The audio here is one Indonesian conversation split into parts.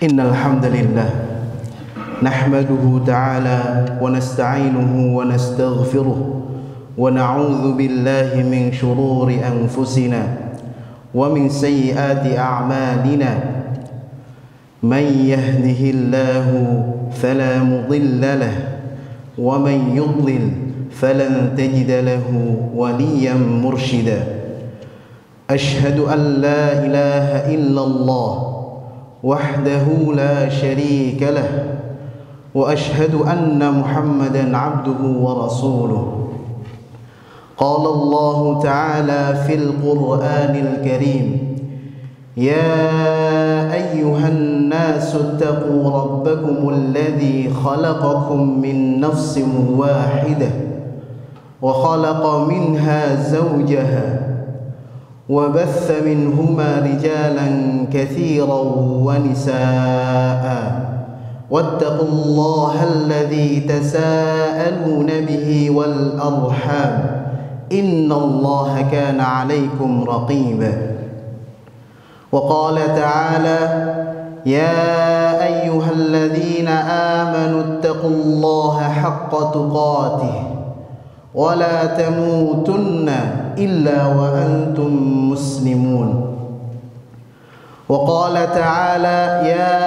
Innal hamdalillah nahmaduhu ta'ala wa nasta'inuhu wa nastaghfiruh wa na'udzu billahi min shururi anfusina wa min sayyiati a'malina man yahdihillahu fala mudilla lahu wa man yudlil falan tajida lahu waliyan mursyida. Ashhadu an la ilaha illallah wahdahu la syarika lah wa ashhadu anna Muhammadan abduhu wa rasuluh. Qala Allah ta'ala fil Qur'anil Karim, ya ayyuhan nasu ittaqu rabbakumul ladzi khalaqakum min nafsin wahidah wa khalaqa minha zawjaha وبث منهما رجالا كثيرا ونساء واتقوا الله الذي تساءلون به والأرحام إن الله كان عليكم رقيبا. وقال تعالى يا أيها الذين آمنوا اتقوا الله حق تقاته ولا تموتن إلا وأنتم مسلمون. وقال تعالى يا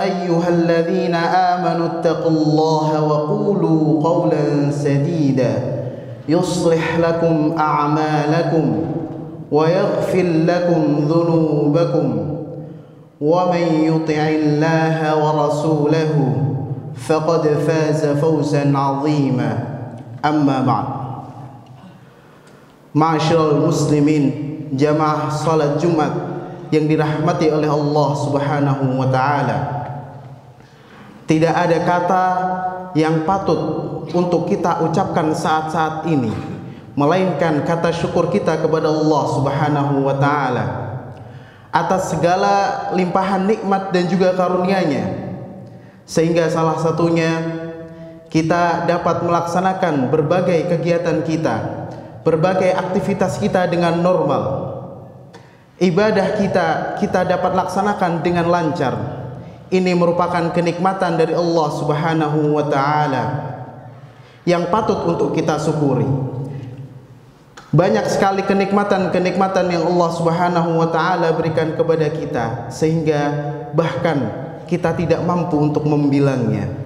أيها الذين آمنوا اتقوا الله وقولوا قولا سديدا يصلح لكم أعمالكم ويغفر لكم ذنوبكم ومن يطع الله ورسوله فقد فاز فوزا عظيما. Amma ba'd. Ma'asyiral muslimin, jamaah salat Jumat yang dirahmati oleh Allah Subhanahu wa taala. Tidak ada kata yang patut untuk kita ucapkan saat-saat ini melainkan kata syukur kita kepada Allah Subhanahu wa taala atas segala limpahan nikmat dan juga karunia-Nya, sehingga salah satunya kita dapat melaksanakan berbagai kegiatan kita, berbagai aktivitas kita dengan normal. Ibadah kita dapat laksanakan dengan lancar. Ini merupakan kenikmatan dari Allah Subhanahu wa taala yang patut untuk kita syukuri. Banyak sekali kenikmatan-kenikmatan yang Allah Subhanahu wa taala berikan kepada kita sehingga bahkan kita tidak mampu untuk membilangnya.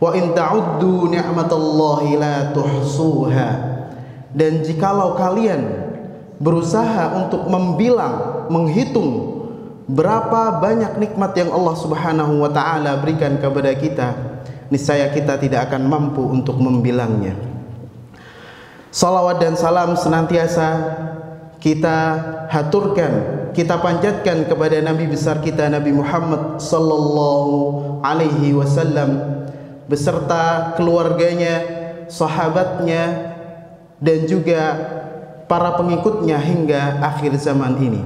Wa in ta'uddu ni'matallahi la tuhsuha. Dan jikalau kalian berusaha untuk membilang, menghitung berapa banyak nikmat yang Allah Subhanahu wa taala berikan kepada kita, niscaya kita tidak akan mampu untuk membilangnya. Salawat dan salam senantiasa kita haturkan, kita panjatkan kepada Nabi besar kita Nabi Muhammad sallallahu alaihi wasallam beserta keluarganya, sahabatnya, dan juga para pengikutnya hingga akhir zaman ini.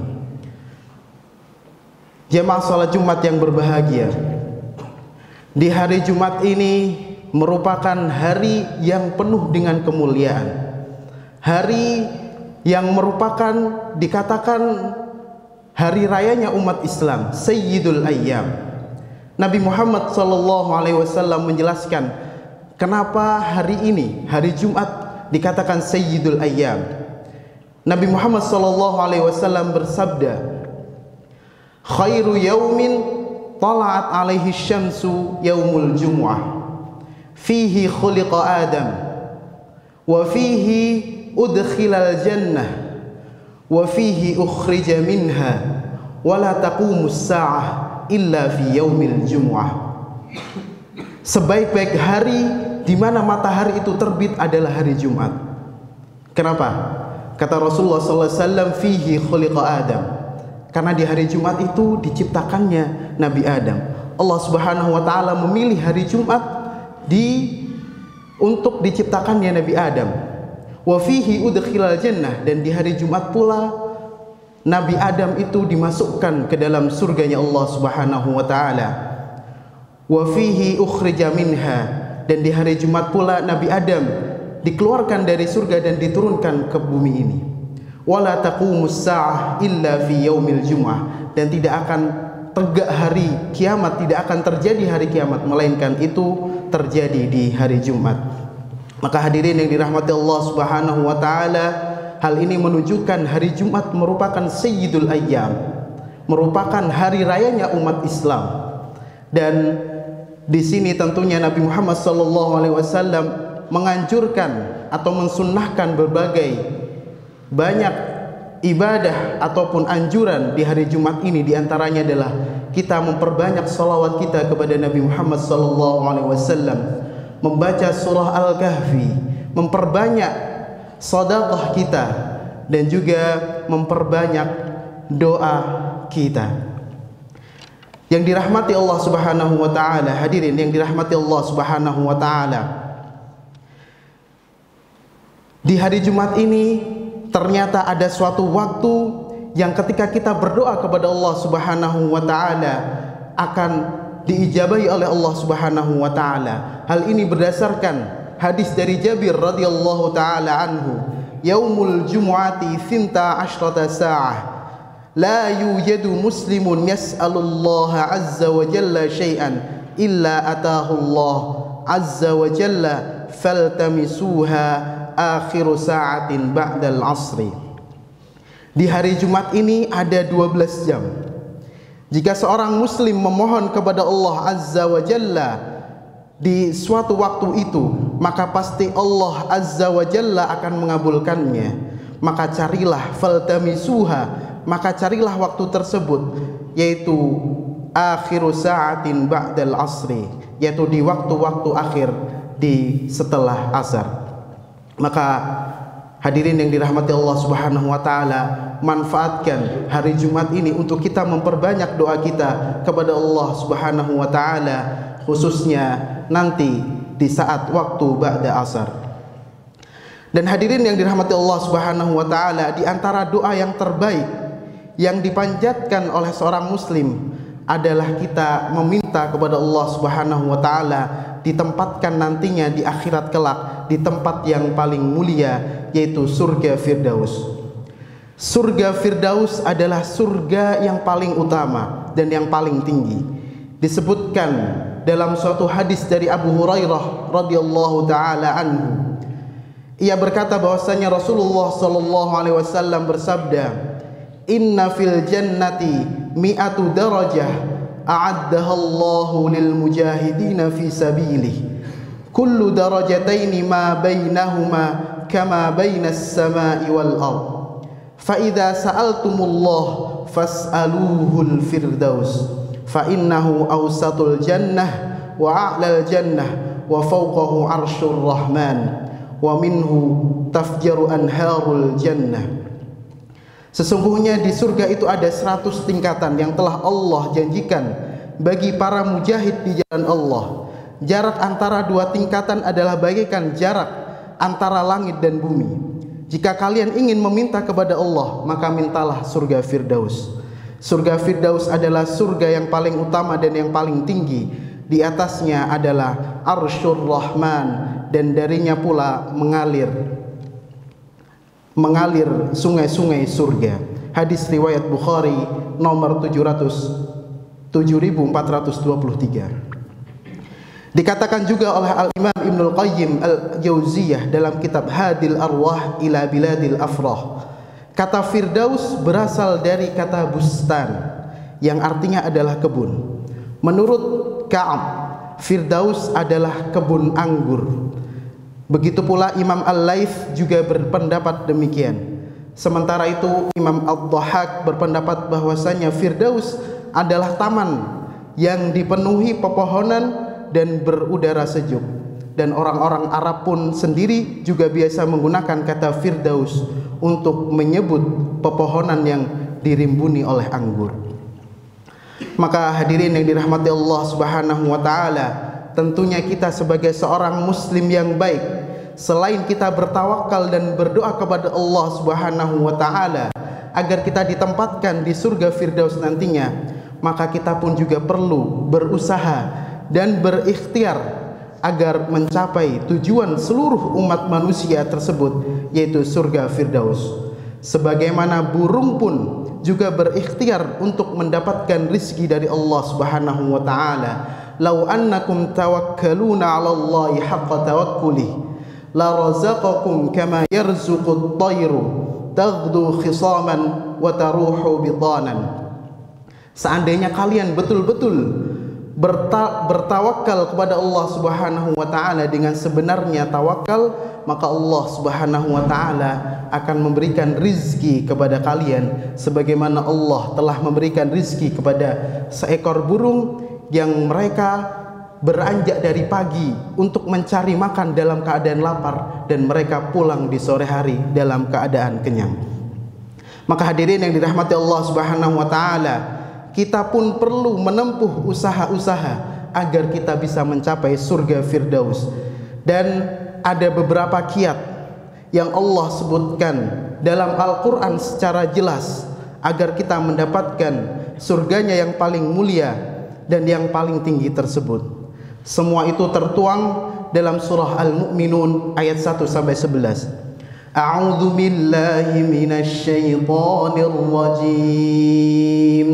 Jemaah salat Jumat yang berbahagia, di hari Jumat ini merupakan hari yang penuh dengan kemuliaan, hari yang merupakan dikatakan hari rayanya umat Islam, Sayyidul Ayyam. Nabi Muhammad SAW menjelaskan kenapa hari ini, hari Jumat, dikatakan Sayyidul Ayyam. Nabi Muhammad SAW bersabda, khairu yaumin tala'at alaihi syamsu yaumul jumu'ah fihi khuliqa Adam wa fihi udkhilal jannah wa fihi ukhrija minha wa la taqumus sa'ah illa fi yaumil jumu'ah. Sebaik-baik hari di mana matahari itu terbit adalah hari Jumat. Kenapa? Kata Rasulullah SAW, fihi khuliqa Adam. Karena di hari Jumat itu diciptakannya Nabi Adam. Allah Subhanahu wa taala memilih hari Jumat untuk diciptakannya Nabi Adam. Wa fihi udkhilal jannah, dan di hari Jumat pula Nabi Adam itu dimasukkan ke dalam surganya Allah Subhanahu wa taala. Wa fihi ukhrija minha, dan di hari Jumat pula Nabi Adam dikeluarkan dari surga dan diturunkan ke bumi ini. Wala taqumus sa'ah illa fi yaumil jumu'ah, dan tidak akan tegak hari kiamat, tidak akan terjadi hari kiamat, melainkan itu terjadi di hari Jumat. Maka hadirin yang dirahmati Allah Subhanahu wa taala, hal ini menunjukkan hari Jumat merupakan sayyidul ayyam, merupakan hari rayanya umat Islam. Dan di sini tentunya Nabi Muhammad SAW menganjurkan atau mensunnahkan berbagai banyak ibadah ataupun anjuran di hari Jumat ini. Di antaranya adalah kita memperbanyak salawat kita kepada Nabi Muhammad SAW, membaca surah Al-Kahfi, memperbanyak sedekah kita, dan juga memperbanyak doa kita. Yang dirahmati Allah Subhanahu wa taala, hadirin yang dirahmati Allah Subhanahu wa taala, di hari Jumat ini ternyata ada suatu waktu yang ketika kita berdoa kepada Allah Subhanahu wa taala akan diijabahi oleh Allah Subhanahu wa taala. Hal ini berdasarkan hadis dari Jabir radhiyallahu taala anhu, yaumul jumu'ati 12 sa'ah la yujadu muslimun yas'alullaha azza wa jalla syai'an illa atahu Allah azza wa jalla faltamisuha akhiru sa'atin ba'dal asri. Di hari Jumat ini ada 12 jam. Jika seorang muslim memohon kepada Allah azza wa jalla di suatu waktu itu, maka pasti Allah azza wa jalla akan mengabulkannya. Maka carilah faltamisuha, maka carilah waktu tersebut, yaitu akhiru sa'atin ba'dal asri, yaitu di waktu-waktu akhir di setelah asar. Maka hadirin yang dirahmati Allah Subhanahu wa taala, manfaatkan hari Jumat ini untuk kita memperbanyak doa kita kepada Allah Subhanahu wa taala, khususnya nanti di saat waktu ba'da asar. Dan hadirin yang dirahmati Allah Subhanahu wa taala, di antara doa yang terbaik yang dipanjatkan oleh seorang muslim adalah kita meminta kepada Allah Subhanahu wa taala ditempatkan nantinya di akhirat kelak di tempat yang paling mulia, yaitu surga Firdaus. Surga Firdaus adalah surga yang paling utama dan yang paling tinggi. Disebutkan dalam suatu hadis dari Abu Hurairah radhiyallahu taala anhu, ia berkata bahwasanya Rasulullah sallallahu alaihi wasallam bersabda, "Inna fil jannati mi'atu darajah a'addaha Allahu lil mujahidin fi sabilihi. Kullu darajataini ma bainahuma kama bainas samai wal ard. Fa idza sa'altumullah fas'aluhul firdaus. Fa innahu awsatul jannah wa a'lal jannah wa fawqahu arsyur rahman wa minhu tafjaru anharul jannah." Sesungguhnya di surga itu ada 100 tingkatan yang telah Allah janjikan bagi para mujahid di jalan Allah. Jarak antara dua tingkatan adalah bagaikan jarak antara langit dan bumi. Jika kalian ingin meminta kepada Allah, maka mintalah surga Firdaus. Surga Firdaus adalah surga yang paling utama dan yang paling tinggi. Di atasnya adalah Arsyur Rahman, dan darinya pula mengalir sungai-sungai surga. Hadis riwayat Bukhari nomor 7423. Dikatakan juga oleh Al-Imam Ibnul Qayyim Al-Jauziyah dalam kitab Hadil Arwah ila Biladil Afrah, kata Firdaus berasal dari kata bustan yang artinya adalah kebun. Menurut Ka'ab, Firdaus adalah kebun anggur. Begitu pula Imam Al-Laits juga berpendapat demikian. Sementara itu Imam Ad-Dhahhak berpendapat bahwasanya Firdaus adalah taman yang dipenuhi pepohonan dan berudara sejuk. Dan orang-orang Arab pun sendiri juga biasa menggunakan kata Firdaus untuk menyebut pepohonan yang dirimbuni oleh anggur. Maka hadirin yang dirahmati Allah Subhanahu wa taala, tentunya kita sebagai seorang muslim yang baik, selain kita bertawakal dan berdoa kepada Allah Subhanahu wa taala agar kita ditempatkan di surga Firdaus nantinya, maka kita pun juga perlu berusaha dan berikhtiar agar mencapai tujuan seluruh umat manusia tersebut, yaitu surga Firdaus. Sebagaimana burung pun juga berikhtiar untuk mendapatkan rizki dari Allah Subhanahu wa taala. Lau annakum tawakkaluna 'ala Allahi haqqa tawakkuli la razaqakum kama yarzuqut thayru taghdu khisaman wa taruhu bitanan. Seandainya kalian betul-betul bertawakal kepada Allah Subhanahu wa taala dengan sebenarnya tawakal, maka Allah Subhanahu wa taala akan memberikan rizki kepada kalian sebagaimana Allah telah memberikan rizki kepada seekor burung yang mereka beranjak dari pagi untuk mencari makan dalam keadaan lapar dan mereka pulang di sore hari dalam keadaan kenyang. Maka hadirin yang dirahmati Allah Subhanahu wa taala, kita pun perlu menempuh usaha-usaha agar kita bisa mencapai surga Firdaus. Dan ada beberapa kiat yang Allah sebutkan dalam Al-Quran secara jelas agar kita mendapatkan surganya yang paling mulia dan yang paling tinggi tersebut. Semua itu tertuang dalam surah Al-Mu'minun ayat 1-11. A'udzu billahi minasy syaithanir rajim.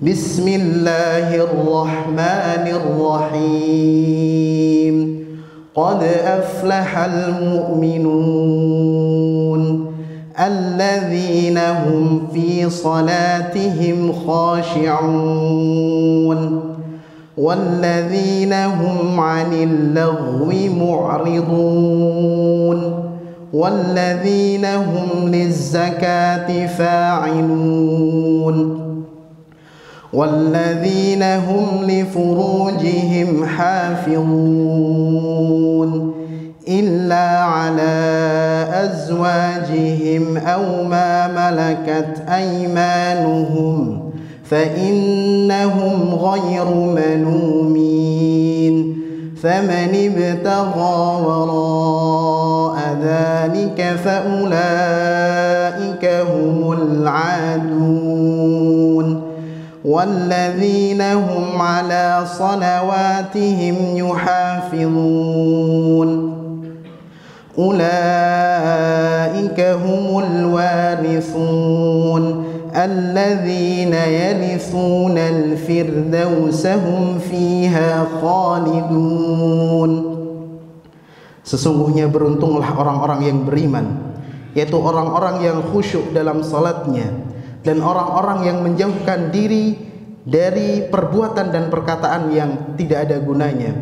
Bismillahirrahmanirrahim. Qad aflahal mu'minun alladzina hum fi salatihim khashi'un walladzina hum 'anil lagwi mu'ridun walladzina hum lizzakati fa'ilun والذين هم لفروجهم حافظون إلا على أزواجهم أو ما ملكت أيمانهم فإنهم غير ملومين فمن ابتغى وراء ذلك فأولئك هم العادون والذين هم على صلواتهم يحافظون أولئك هم الوارثون الذين يرثون الفردوس هم فيها خالدون. Sesungguhnya beruntunglah orang-orang yang beriman, yaitu orang-orang yang khusyuk dalam salatnya dan orang-orang yang menjauhkan diri dari perbuatan dan perkataan yang tidak ada gunanya,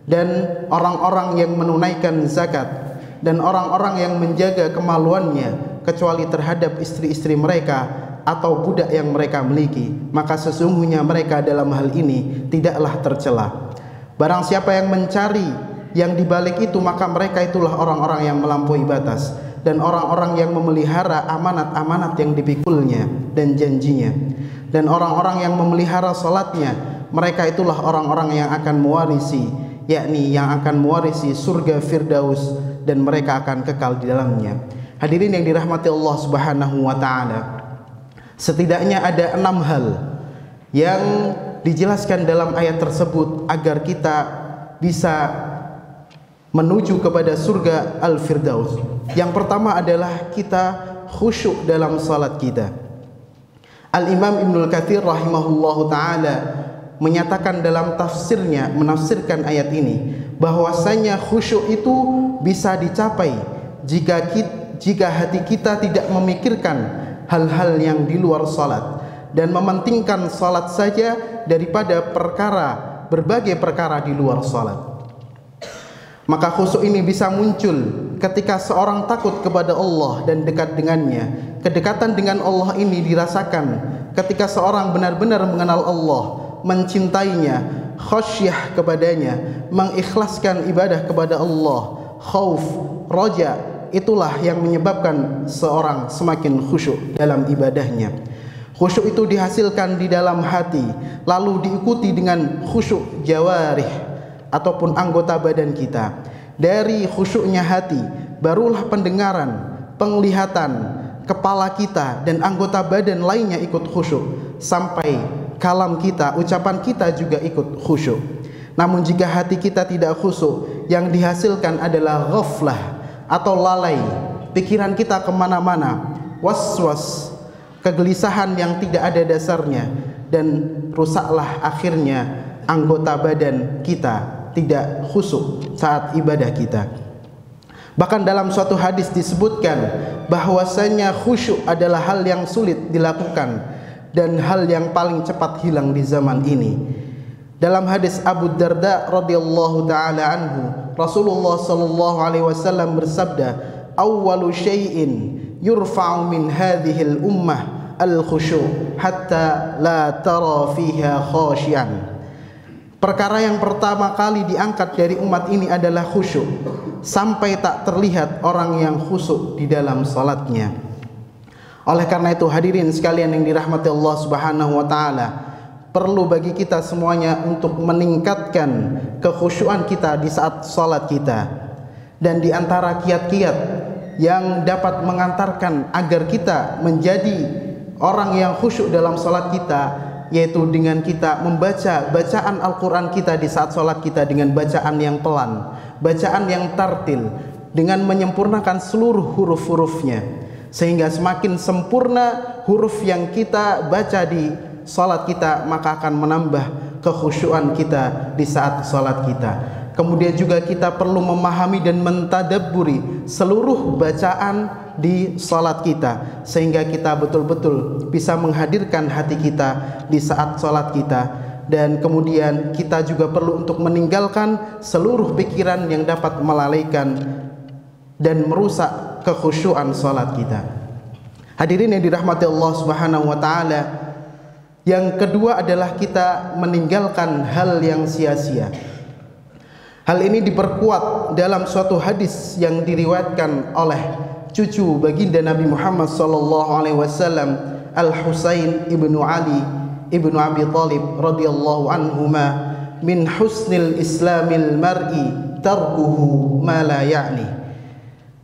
dan orang-orang yang menunaikan zakat, dan orang-orang yang menjaga kemaluannya kecuali terhadap istri-istri mereka atau budak yang mereka miliki, maka sesungguhnya mereka dalam hal ini tidaklah tercela. Barang siapa yang mencari yang dibalik itu, maka mereka itulah orang-orang yang melampaui batas dan orang-orang yang memelihara amanat-amanat yang dipikulnya dan janjinya. Dan orang-orang yang memelihara salatnya, mereka itulah orang-orang yang akan mewarisi, yakni yang akan mewarisi surga Firdaus, dan mereka akan kekal di dalamnya. Hadirin yang dirahmati Allah Subhanahu wa taala, setidaknya ada 6 hal yang dijelaskan dalam ayat tersebut agar kita bisa menuju kepada surga Al-Firdaus. Yang pertama adalah kita khusyuk dalam salat kita. Al-Imam Ibnul Katsir rahimahullahu taala menyatakan dalam tafsirnya, menafsirkan ayat ini, bahwasanya khusyuk itu bisa dicapai jika hati kita tidak memikirkan hal-hal yang di luar salat dan mementingkan salat saja daripada berbagai perkara di luar salat. Maka khusyuk ini bisa muncul ketika seorang takut kepada Allah dan dekat dengannya. Kedekatan dengan Allah ini dirasakan ketika seorang benar-benar mengenal Allah, mencintainya, khasyah kepadanya, mengikhlaskan ibadah kepada Allah, khauf, roja. Itulah yang menyebabkan seorang semakin khusyuk dalam ibadahnya. Khusyuk itu dihasilkan di dalam hati, lalu diikuti dengan khusyuk jawarih ataupun anggota badan kita. Dari khusyuknya hati, barulah pendengaran, penglihatan, kepala kita dan anggota badan lainnya ikut khusyuk, sampai kalam kita, ucapan kita juga ikut khusyuk. Namun jika hati kita tidak khusyuk, yang dihasilkan adalah ghaflah atau lalai, pikiran kita kemana-mana, waswas, kegelisahan yang tidak ada dasarnya, dan rusaklah akhirnya anggota badan kita, tidak khusyuk saat ibadah kita. Bahkan dalam suatu hadis disebutkan bahwasanya khusyuk adalah hal yang sulit dilakukan dan hal yang paling cepat hilang di zaman ini. Dalam hadis Abu Darda radhiyallahu taala anhu, Rasulullah sallallahu alaihi wasallam bersabda, "Awwalu syai'in yurfa'u min hadhil ummah al-khusyu' hatta la tara fiha khashian." Perkara yang pertama kali diangkat dari umat ini adalah khusyuk, sampai tak terlihat orang yang khusyuk di dalam salatnya. Oleh karena itu hadirin sekalian yang dirahmati Allah Subhanahu wa taala, perlu bagi kita semuanya untuk meningkatkan kekhusyuan kita di saat salat kita. Dan di antara kiat-kiat yang dapat mengantarkan agar kita menjadi orang yang khusyuk dalam salat kita, yaitu dengan kita membaca bacaan Al-Quran kita di saat sholat kita dengan bacaan yang pelan, bacaan yang tartil, dengan menyempurnakan seluruh huruf-hurufnya, sehingga semakin sempurna huruf yang kita baca di sholat kita, maka akan menambah kekhusyuan kita di saat sholat kita. Kemudian juga kita perlu memahami dan mentadabburi seluruh bacaan di salat kita, sehingga kita betul-betul bisa menghadirkan hati kita di saat salat kita. Dan kemudian kita juga perlu untuk meninggalkan seluruh pikiran yang dapat melalaikan dan merusak kekhusyuan salat kita. Hadirin yang dirahmati Allah Subhanahu wa taala, yang kedua adalah kita meninggalkan hal yang sia-sia. Hal ini diperkuat dalam suatu hadis yang diriwayatkan oleh cucu baginda Nabi Muhammad sallallahu alaihi wasallam, Al-Husain ibnu Ali ibnu Abi Thalib radhiyallahu anhuma, min husnil islamil mar'i tarkuhu ma la ya'ni.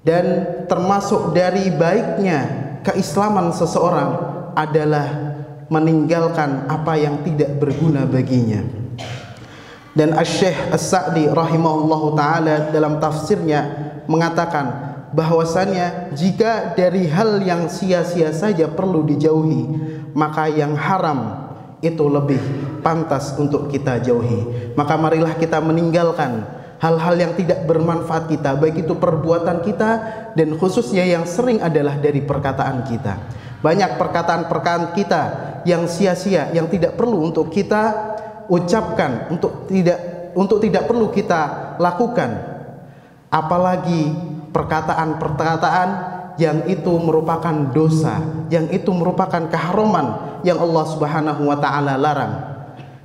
Dan termasuk dari baiknya keislaman seseorang adalah meninggalkan apa yang tidak berguna baginya. Dan Asy-Syaikh As-Sa'di rahimahullahu taala dalam tafsirnya mengatakan bahwasannya jika dari hal yang sia-sia saja perlu dijauhi, maka yang haram itu lebih pantas untuk kita jauhi. Maka marilah kita meninggalkan hal-hal yang tidak bermanfaat kita, baik itu perbuatan kita dan khususnya yang sering adalah dari perkataan kita. Banyak perkataan-perkataan kita yang sia-sia, yang tidak perlu untuk kita ucapkan, untuk tidak perlu kita lakukan, apalagi perkataan-perkataan yang itu merupakan dosa, yang itu merupakan keharaman yang Allah Subhanahu wa taala larang.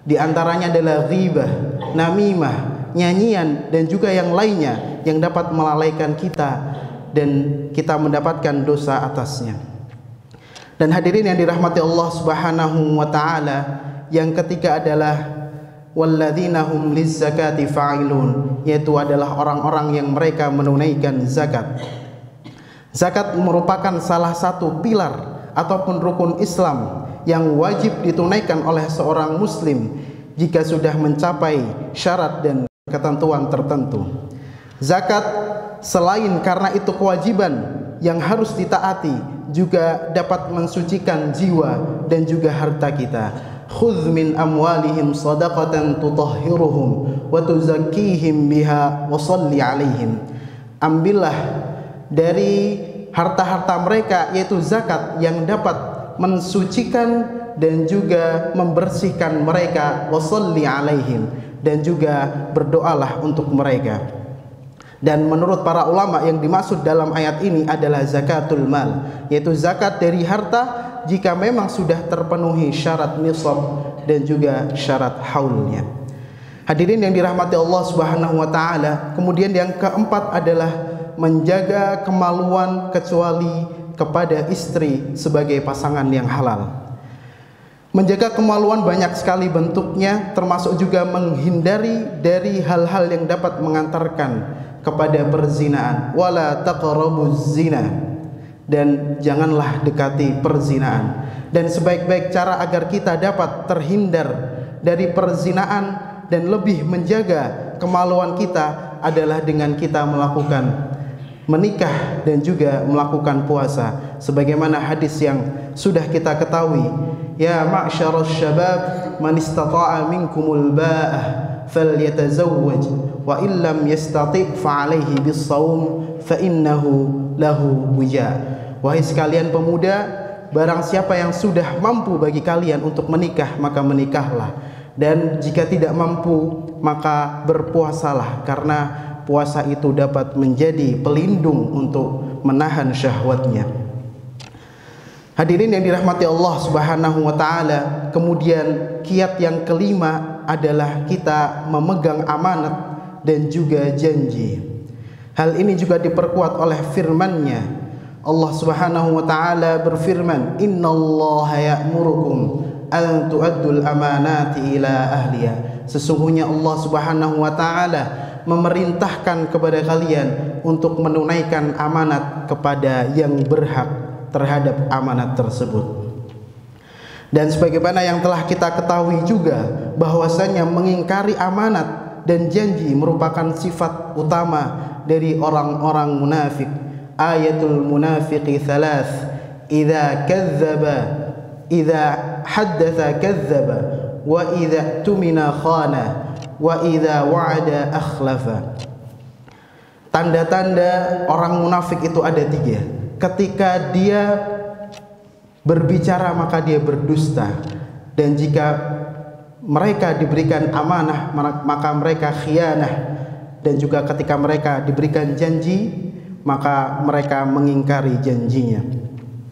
Di antaranya adalah ghibah, namimah, nyanyian dan juga yang lainnya yang dapat melalaikan kita dan kita mendapatkan dosa atasnya. Dan hadirin yang dirahmati Allah Subhanahu wa taala, yang ketiga adalah walladzina hum lizzakati fa'ilun, yaitu adalah orang-orang yang mereka menunaikan zakat. Zakat merupakan salah satu pilar ataupun rukun Islam yang wajib ditunaikan oleh seorang muslim jika sudah mencapai syarat dan ketentuan tertentu. Zakat selain karena itu kewajiban yang harus ditaati, juga dapat mensucikan jiwa dan juga harta kita. Khudh min amwalihim sadaqatan tutahhiruhum wa tuzakkihim biha wa shalli alaihim. Ambillah dari harta-harta mereka, yaitu zakat, yang dapat mensucikan dan juga membersihkan mereka, wa shalli alaihim, dan juga berdoalah untuk mereka. Dan menurut para ulama yang dimaksud dalam ayat ini adalah zakatul mal, yaitu zakat dari harta jika memang sudah terpenuhi syarat nisab dan juga syarat haulnya. Hadirin yang dirahmati Allah Subhanahu wa taala, kemudian yang keempat adalah menjaga kemaluan kecuali kepada istri sebagai pasangan yang halal. Menjaga kemaluan banyak sekali bentuknya, termasuk juga menghindari dari hal-hal yang dapat mengantarkan kepada perzinaan. Wala taqrabuz zina, dan janganlah dekati perzinaan. Dan sebaik-baik cara agar kita dapat terhindar dari perzinaan dan lebih menjaga kemaluan kita adalah dengan kita melakukan menikah dan juga melakukan puasa, sebagaimana hadis yang sudah kita ketahui, ya ma'syarasy syabab man istata'a minkumul ba'ah falyatazawwaj wa illam yastati' fa 'alaihi bis-shaum fa innahu lahu wija. Wahai sekalian pemuda, barang siapa yang sudah mampu bagi kalian untuk menikah, maka menikahlah, dan jika tidak mampu maka berpuasalah, karena puasa itu dapat menjadi pelindung untuk menahan syahwatnya. Hadirin yang dirahmati Allah Subhanahu wa taala, kemudian kiat yang kelima adalah kita memegang amanat dan juga janji. Hal ini juga diperkuat oleh firman-Nya. Allah Subhanahu wa taala berfirman, "Innallaha ya'murukum an tu'addul amanati ila ahliha." Sesungguhnya Allah Subhanahu wa taala memerintahkan kepada kalian untuk menunaikan amanat kepada yang berhak terhadap amanat tersebut. Dan sebagaimana yang telah kita ketahui juga, bahwasanya mengingkari amanat dan janji merupakan sifat utama dari orang-orang munafik. Ayatul munafiqi thalath, idza kadzdzaba, idza haddatsa kadzdzaba, wa idza tumina khana, wa idza wa'ada akhlafa. Tanda-tanda orang munafik itu ada 3. Ketika dia berbicara maka dia berdusta, dan jika mereka diberikan amanah maka mereka khianah, dan juga ketika mereka diberikan janji maka mereka mengingkari janjinya.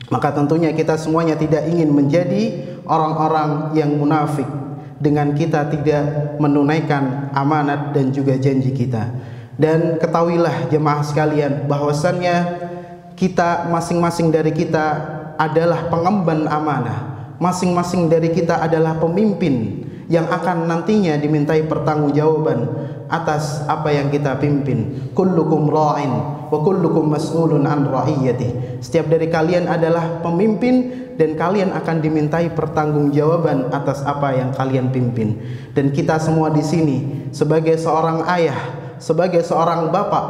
Maka tentunya kita semuanya tidak ingin menjadi orang-orang yang munafik dengan kita tidak menunaikan amanat dan juga janji kita. Dan ketahuilah jemaah sekalian, bahwasannya kita masing-masing dari kita adalah pengemban amanah. Masing-masing dari kita adalah pemimpin yang akan nantinya dimintai pertanggungjawaban atas apa yang kita pimpin. Kullukum ra'in wa kullukum mas'ulun an ra'iyati. Setiap dari kalian adalah pemimpin dan kalian akan dimintai pertanggungjawaban atas apa yang kalian pimpin. Dan kita semua di sini sebagai seorang ayah, sebagai seorang bapak,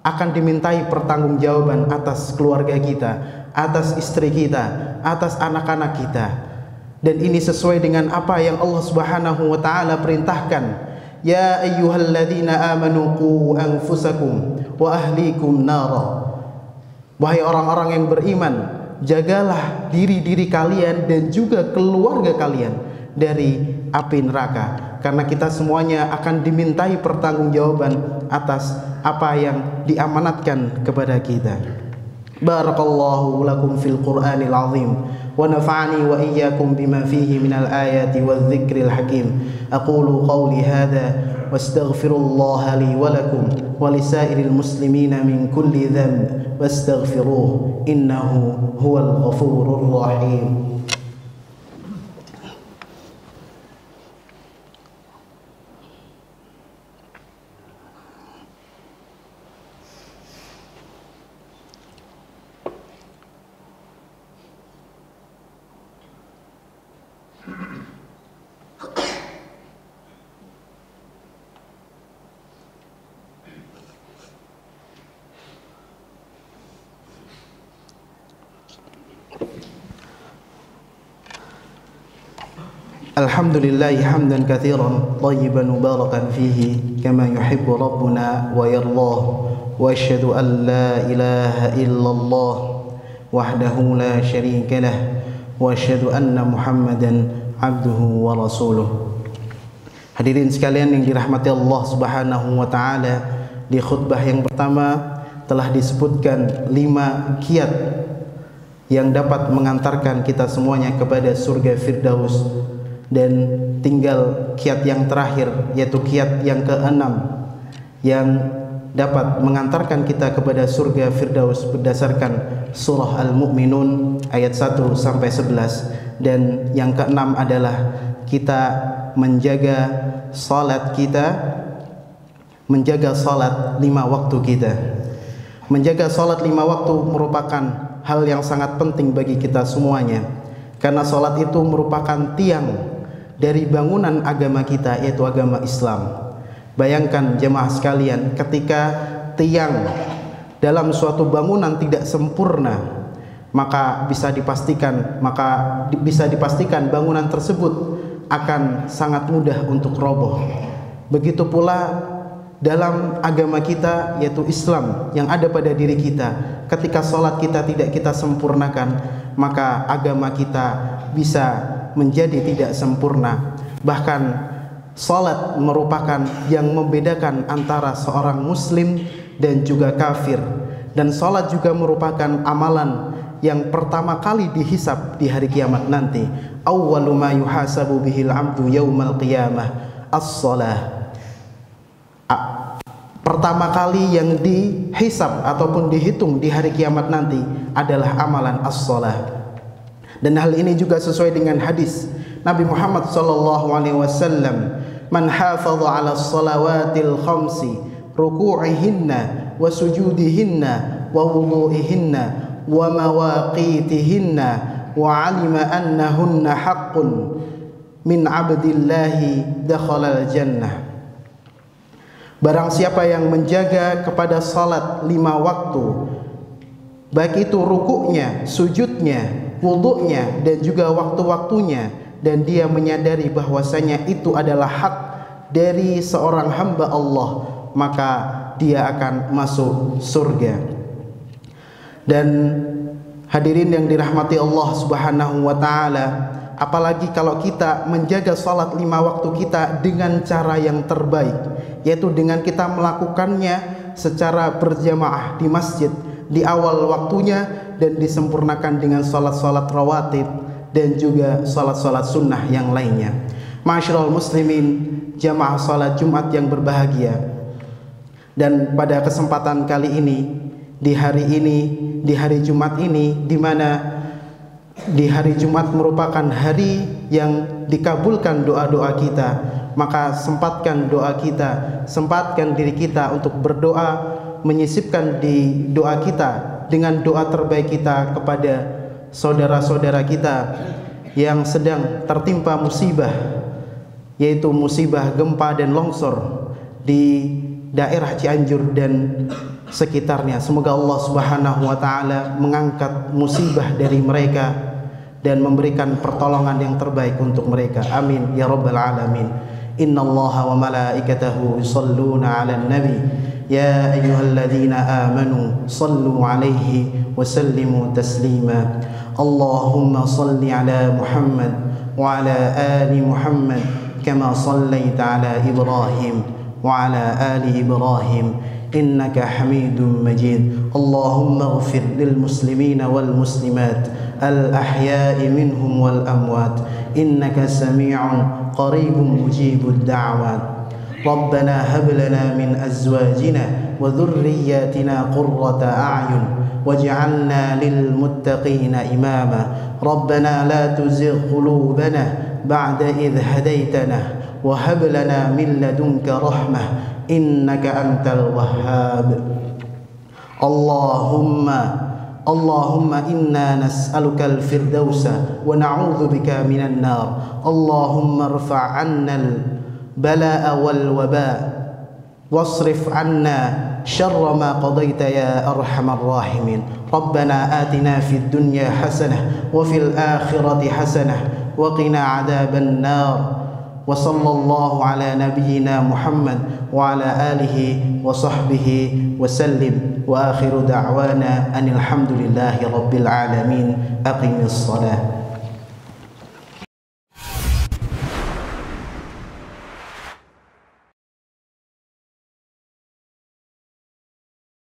akan dimintai pertanggungjawaban atas keluarga kita, atas istri kita, atas anak-anak kita. Dan ini sesuai dengan apa yang Allah Subhanahu wa taala perintahkan. Ya ayyuhalladzina amanu qu anfusakum wa ahlikum nara. Wahai orang-orang yang beriman, jagalah diri-diri kalian dan juga keluarga kalian dari api neraka, karena kita semuanya akan dimintai pertanggungjawaban atas apa yang diamanatkan kepada kita. Barakallahu lakum fil Qur'anil azim wa nafa'ani wa iyyakum bima fihi minal ayati wadh-dhikril hakim. Aqulu qawli hadha wastaghfirullaha li wa lakum wa lisairil muslimina min kulli dhanb wastaghfiruhu innahu huwal ghafurur rahim. Alhamdulillahi hamdan katsiran thayyiban mubarakan fihi kama yuhibbu rabbuna wa yardah, wa asyhadu an la ilaha illallah wahdahu la syarika lah, wa asyhadu anna Muhammadan abduhu wa rasuluh. Hadirin sekalian yang dirahmati Allah Subhanahu wa taala, di khutbah yang pertama telah disebutkan 5 kiat yang dapat mengantarkan kita semuanya kepada surga Firdaus. Dan tinggal kiat yang terakhir, yaitu kiat yang ke-6 yang dapat mengantarkan kita kepada surga Firdaus berdasarkan surah Al-Mu'minun ayat 1 sampai 11. Dan yang ke-6 adalah kita menjaga salat kita, menjaga salat 5 waktu kita. Menjaga salat 5 waktu merupakan hal yang sangat penting bagi kita semuanya, karena salat itu merupakan tiang dari bangunan agama kita, yaitu agama Islam. Bayangkan jemaah sekalian, ketika tiang dalam suatu bangunan tidak sempurna, maka bisa dipastikan bangunan tersebut akan sangat mudah untuk roboh. Begitu pula dalam agama kita, yaitu Islam yang ada pada diri kita, ketika sholat kita tidak kita sempurnakan, maka agama kita bisa menjadi tidak sempurna. Bahkan sholat merupakan yang membedakan antara seorang muslim dan juga kafir. Dan sholat juga merupakan amalan yang pertama kali dihisab di hari kiamat nanti. Awwalu ma yuhasabu bihil abdu yaumal qiyamah as-shalah. Pertama kali yang dihisab ataupun dihitung di hari kiamat nanti adalah amalan as-shalah. Dan hal ini juga sesuai dengan hadis Nabi Muhammad SAW, man hafadha ala salawatil khamsi ruku'ihinna wa sujudihinna wa wudu'ihinna wa mawaqitihinna wa alima annahunna haqqun min abdillahi dakhalal jannah. Barang siapa yang menjaga kepada salat 5 waktu, baik itu rukuknya, sujudnya, wudunya, dan juga waktu-waktunya, dan dia menyadari bahwasanya itu adalah hak dari seorang hamba Allah, maka dia akan masuk surga. Dan hadirin yang dirahmati Allah Subhanahu wa taala, apalagi kalau kita menjaga salat 5 waktu kita dengan cara yang terbaik, yaitu dengan kita melakukannya secara berjamaah di masjid di awal waktunya, dan disempurnakan dengan salat-salat rawatib dan juga salat-salat sunnah yang lainnya. Ma'asyiral muslimin, jamaah salat Jumat yang berbahagia, dan pada kesempatan kali ini, di hari Jumat ini, di mana di hari Jumat merupakan hari yang dikabulkan doa-doa kita, maka sempatkan doa kita, sempatkan diri kita untuk berdoa, menyisipkan di doa kita dengan doa terbaik kita kepada saudara-saudara kita yang sedang tertimpa musibah, yaitu musibah gempa dan longsor di daerah Cianjur dan sekitarnya. Semoga Allah Subhanahu wa taala mengangkat musibah dari mereka dan memberikan pertolongan yang terbaik untuk mereka. Amin ya rabbal alamin. Innallaha wa malaikatahu yusholluna 'alan nabi ya ayyuhalladzina amanu shallu 'alaihi wa sallimu taslima. Allahumma shalli 'ala Muhammad wa 'ala ali Muhammad kama shallaita 'ala Ibrahim wa 'ala ali Ibrahim innaka Hamidum Majid. Allahumma ighfir lil muslimina wal muslimat al-ahya'i minhum wal amwat innaka sami'un qaribun mujibud da'wat. Rabbana hab lana min azwajina wa dhurriyyatina qurrata a'yun waj'alna lil muttaqina imama. Rabbana la tuzigh qulubana ba'da idh hadaytana wa hab lana min ladunka rahmah innaka antal wahhab. Allahumma inna nas'aluka al-firdausa wa na'udzu bika minan nar. Allahumma irfa' 'anna al-balaa'a wal waba' wasrif 'anna syarra ma qadaita ya arhamar rahimin. Rabbana atina fid dunya hasanah wa fil akhirati hasanah wa qina 'adzaban nar. Wa sallallahu ala nabiyyina Muhammad wa ala alihi wa sahbihi wa sallim. Wa akhiru da'wana anil hamdulillahi rabbil alamin. Aqimis salah.